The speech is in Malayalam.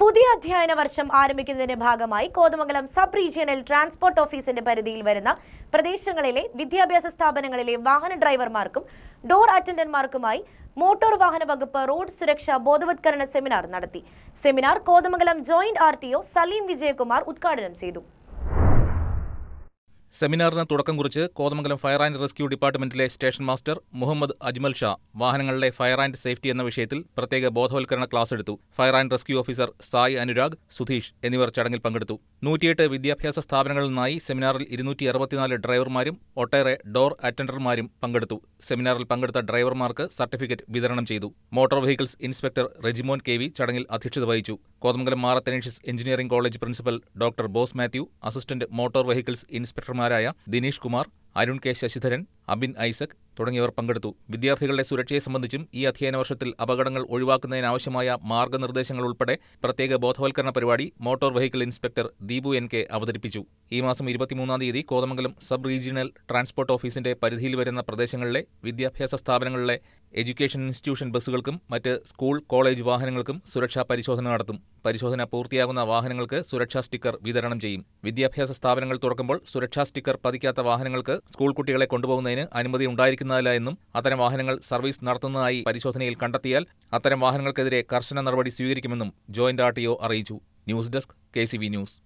പുതിയ അധ്യയന വർഷം ആരംഭിക്കുന്നതിന്റെ ഭാഗമായി കോതമംഗലം സബ് റീജിയണൽ ട്രാൻസ്പോർട്ട് ഓഫീസിന്റെ പരിധിയിൽ വരുന്ന പ്രദേശങ്ങളിലെ വിദ്യാഭ്യാസ സ്ഥാപനങ്ങളിലെ വാഹന ഡ്രൈവർമാർക്കും ഡോർ അറ്റൻഡന്റുമാർക്കുമായി മോട്ടോർ വാഹന വകുപ്പ് റോഡ് സുരക്ഷാ ബോധവത്കരണ സെമിനാർ നടത്തി. Seminar Kothamangalam joint RTO Saleem Vijayakumar ഉദ്ഘാടനം ചെയ്തു. സെമിനാറിന് തുടക്കം കുറിച്ച് കോതമംഗലം ഫയർ ആൻഡ് റെസ്ക്യൂ ഡിപ്പാർട്ട്മെന്റിലെ സ്റ്റേഷൻ മാസ്റ്റർ മുഹമ്മദ് അജ്മൽ ഷാ വാഹനങ്ങളിലെ ഫയർ ആൻഡ് സേഫ്റ്റി എന്ന വിഷയത്തിൽ പ്രത്യേക ബോധവൽക്കരണ ക്ലാസ് എടുത്തു. Fire and rescue officer Sai Anurag, Sudheesh എന്നിവർ ചടങ്ങിൽ പങ്കെടുത്തു. 108 വിദ്യാഭ്യാസ സ്ഥാപനങ്ങളിൽ നിന്നായി സെമിനാറിൽ 264 ഡ്രൈവർമാരും ഒട്ടേറെ ഡോർ അറ്റൻഡർമാരും പങ്കെടുത്തു. സെമിനാറിൽ പങ്കെടുത്ത ഡ്രൈവർമാർക്ക് സർട്ടിഫിക്കറ്റ് വിതരണം ചെയ്തു. Motor vehicles inspector Rejimon KV ചടങ്ങിൽ അധ്യക്ഷത വഹിച്ചു. Kothamangalam Mar Athanasius engineering college principal doctor Bose Mathew, assistant motor vehicles ഇൻസ്പെക്ടർമാരായ ദിനേഷ് കുമാർ, അരുൺ K ശശിധരൻ, അബിൻ ഐസക് തുടങ്ങിയവർ പങ്കെടുത്തു. വിദ്യാർത്ഥികളുടെ സുരക്ഷയെ സംബന്ധിച്ചും ഈ അധ്യയന വർഷത്തിൽ അപകടങ്ങൾ ഒഴിവാക്കുന്നതിനാവശ്യമായ മാർഗനിർദ്ദേശങ്ങൾ ഉൾപ്പെടെ പ്രത്യേക ബോധവൽക്കരണ പരിപാടി motor vehicle inspector Deepu NK അവതരിപ്പിച്ചു. ഈ മാസം 23-ാം തീയതി കോതമംഗലം സബ് റീജിയണൽ ട്രാൻസ്പോർട്ട് ഓഫീസിന്റെ പരിധിയിൽ വരുന്ന പ്രദേശങ്ങളിലെ വിദ്യാഭ്യാസ സ്ഥാപനങ്ങളിലെ എഡ്യൂക്കേഷൻ ഇൻസ്റ്റിറ്റ്യൂഷൻ ബസ്സുകൾക്കും മറ്റ് സ്കൂൾ കോളേജ് വാഹനങ്ങൾക്കും സുരക്ഷാ പരിശോധന നടത്തും. പരിശോധന പൂർത്തിയാകുന്ന വാഹനങ്ങൾക്ക് സുരക്ഷാ സ്റ്റിക്കർ വിതരണം ചെയ്യും. വിദ്യാഭ്യാസ സ്ഥാപനങ്ങൾ തുറക്കുമ്പോൾ സുരക്ഷാ സ്റ്റിക്കർ പതിക്കാത്ത വാഹനങ്ങൾക്ക് സ്കൂൾ കുട്ടികളെ കൊണ്ടുപോകുന്നതിന് അനുമതി ഉണ്ടായിരിക്കുന്നതല്ല എന്നും അത്തരം വാഹനങ്ങൾ സർവീസ് നടത്തുന്നതായി പരിശോധനയിൽ കണ്ടെത്തിയാൽ അത്തരം വാഹനങ്ങൾക്കെതിരെ കർശന നടപടി സ്വീകരിക്കുമെന്നും ജോയിന്റ് RTO അറിയിച്ചു. News desk KCV news.